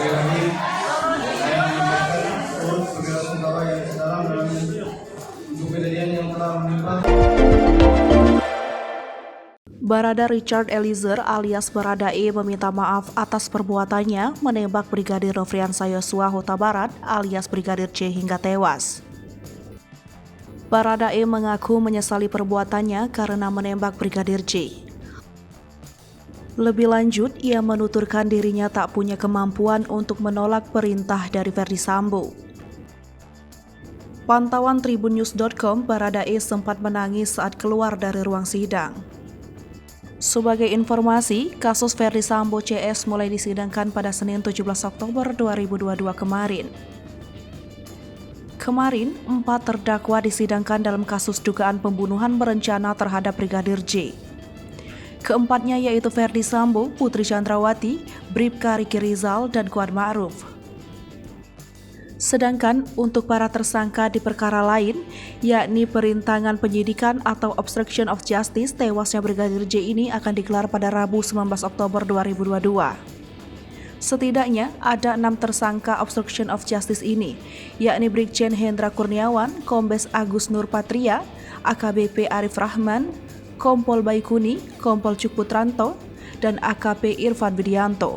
Sekali lagi saya menyampaikan turut berbela-sungkawa yang sedalam untuk kejadian yang telah menimpa. Barada Richard Eliezer alias Barada E meminta maaf atas perbuatannya menembak Brigadir Nofriansah Yosua Huta Barat alias Brigadir C hingga tewas. Barada E mengaku menyesali perbuatannya karena menembak Brigadir C. Lebih lanjut, ia menuturkan dirinya tak punya kemampuan untuk menolak perintah dari Ferdy Sambo. Pantauan tribunnews.com, Barada E sempat menangis saat keluar dari ruang sidang. Sebagai informasi, kasus Ferdy Sambo CS mulai disidangkan pada Senin 17 Oktober 2022 kemarin. Kemarin, 4 terdakwa disidangkan dalam kasus dugaan pembunuhan berencana terhadap Brigadir J. Keempatnya yaitu Ferdy Sambo, Putri Chandrawati, Bribka Riki Rizal, dan Kuat Ma'ruf. Sedangkan untuk para tersangka di perkara lain, yakni perintangan penyidikan atau obstruction of justice tewasnya Brigadir J ini akan digelar pada Rabu 19 Oktober 2022. Setidaknya ada 6 tersangka obstruction of justice ini, yakni Brigjen Hendra Kurniawan, Kombes Agus Nurpatria, AKBP Arif Rahman, Kompol Baikuni, Kompol Cuk Putranto, dan AKP Irfan Widianto.